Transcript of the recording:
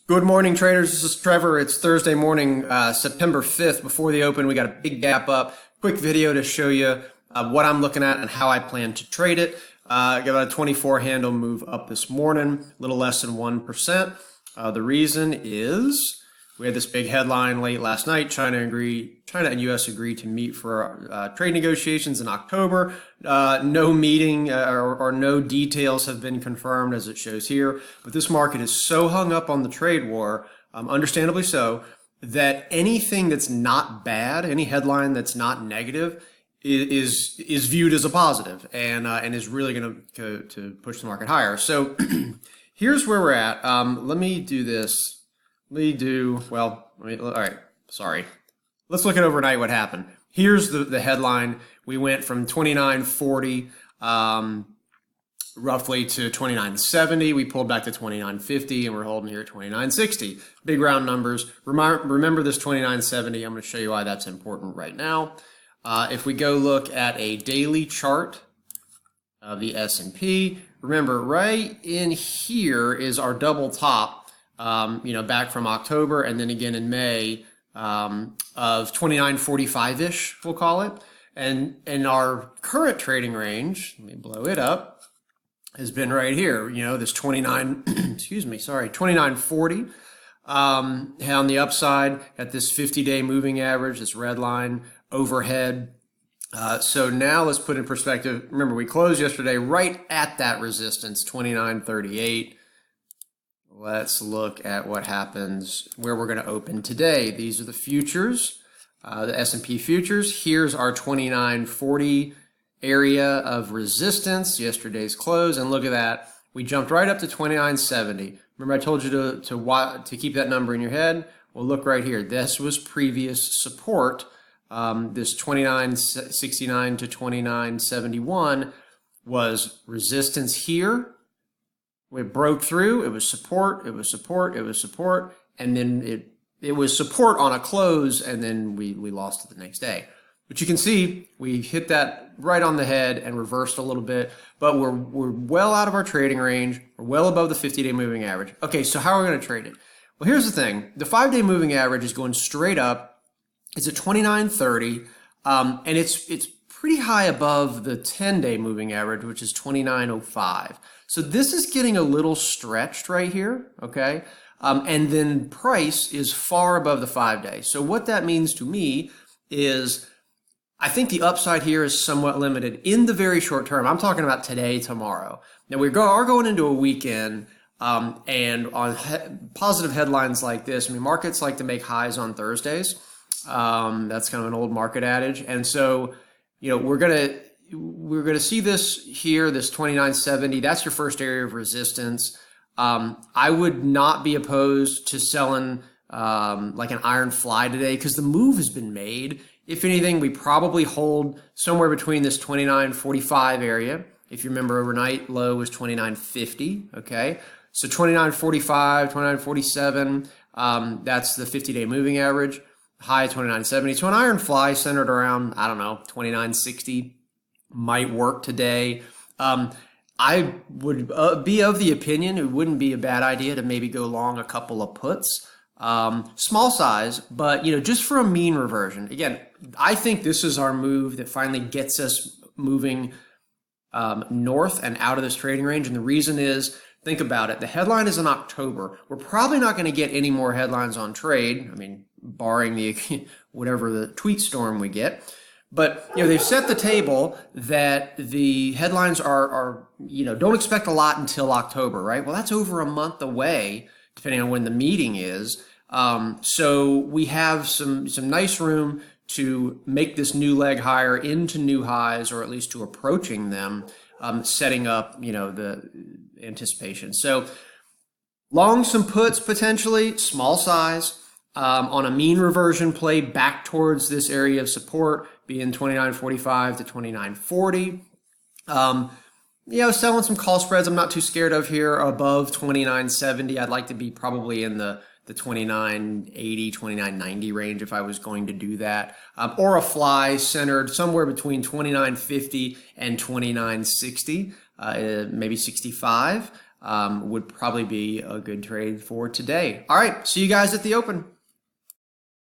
Good morning, traders. This is Trevor. It's Thursday morning, September 5th. Before the open, we got a big gap up. Quick video to show you what I'm looking at and how I plan to trade it. Got about a 24 handle move up this morning, a little less than 1%. The reason is we had this big headline late last night. China and U.S. agreed to meet for trade negotiations in October. No meeting or no details have been confirmed, as it shows here. But this market is so hung up on the trade war, understandably so, that anything that's not bad, any headline that's not negative, is viewed as a positive and is really going to push the market higher. So here's where we're at. Let me do this. All right, sorry. Let's look at overnight what happened. Here's the headline. We went from 29.40 roughly to 29.70. We pulled back to 29.50 and we're holding here at 29.60. Big round numbers. Remember this 29.70. I'm going to show you why that's important right now. If we go look at a daily chart of the S&P, remember right in here is our double top. Back from October and then again in May of 29.45-ish, we'll call it. And our current trading range, let me blow it up, has been right here. This 29.40. On the upside, at this 50-day moving average, this red line overhead. So now let's put in perspective. Remember, we closed yesterday right at that resistance, 29.38. Let's look at what happens where we're going to open today. These are the futures, the S&P futures. Here's our 29.40 area of resistance, yesterday's close, and look at that. We jumped right up to 29.70. Remember I told you to keep that number in your head? Well, look right here. This was previous support. This 29.69 to 29.71 was resistance here. We broke through, it was support, it was support, it was support, and then it was support on a close, and then we lost it the next day. But you can see we hit that right on the head and reversed a little bit, but we're well out of our trading range. We're well above the 50-day moving average. Okay, so how are we going to trade it? Well, here's the thing. The 5-day moving average is going straight up. It's at 29.30, and it's pretty high above the 10-day moving average, which is 29.05. So this is getting a little stretched right here, okay? And then price is far above the 5-day. So what that means to me is I think the upside here is somewhat limited in the very short term. I'm talking about today, tomorrow. Now we are going into a weekend, and on positive headlines like this, I mean, markets like to make highs on Thursdays. That's kind of an old market adage. And so, we're going to see this here, this 29.70. That's your first area of resistance. I would not be opposed to selling like an iron fly today because the move has been made. If anything, we probably hold somewhere between this 29.45 area. If you remember, overnight low was 29.50. Okay, so 29.45, 29.47. That's the 50-day moving average. High 29.70. So an iron fly centered around, I don't know, 29.60 might work today. I would be of the opinion it wouldn't be a bad idea to maybe go long a couple of puts. Small size, but just for a mean reversion. Again, I think this is our move that finally gets us moving north and out of this trading range. And the reason is, think about it. The headline is in October. We're probably not going to get any more headlines on trade. I mean, barring the whatever the tweet storm we get. But they've set the table that the headlines are don't expect a lot until October, right? Well, that's over a month away, depending on when the meeting is. So we have some nice room to make this new leg higher into new highs, or at least to approaching them, setting up the anticipation. So long some puts potentially, small size. On a mean reversion play back towards this area of support, being 29.45 to 29.40. Selling some call spreads I'm not too scared of here above 29.70. I'd like to be probably in the 29.80, 29.90 range if I was going to do that. Or a fly centered somewhere between 29.50 and 29.60, maybe 65. would probably be a good trade for today. All right, see you guys at the open.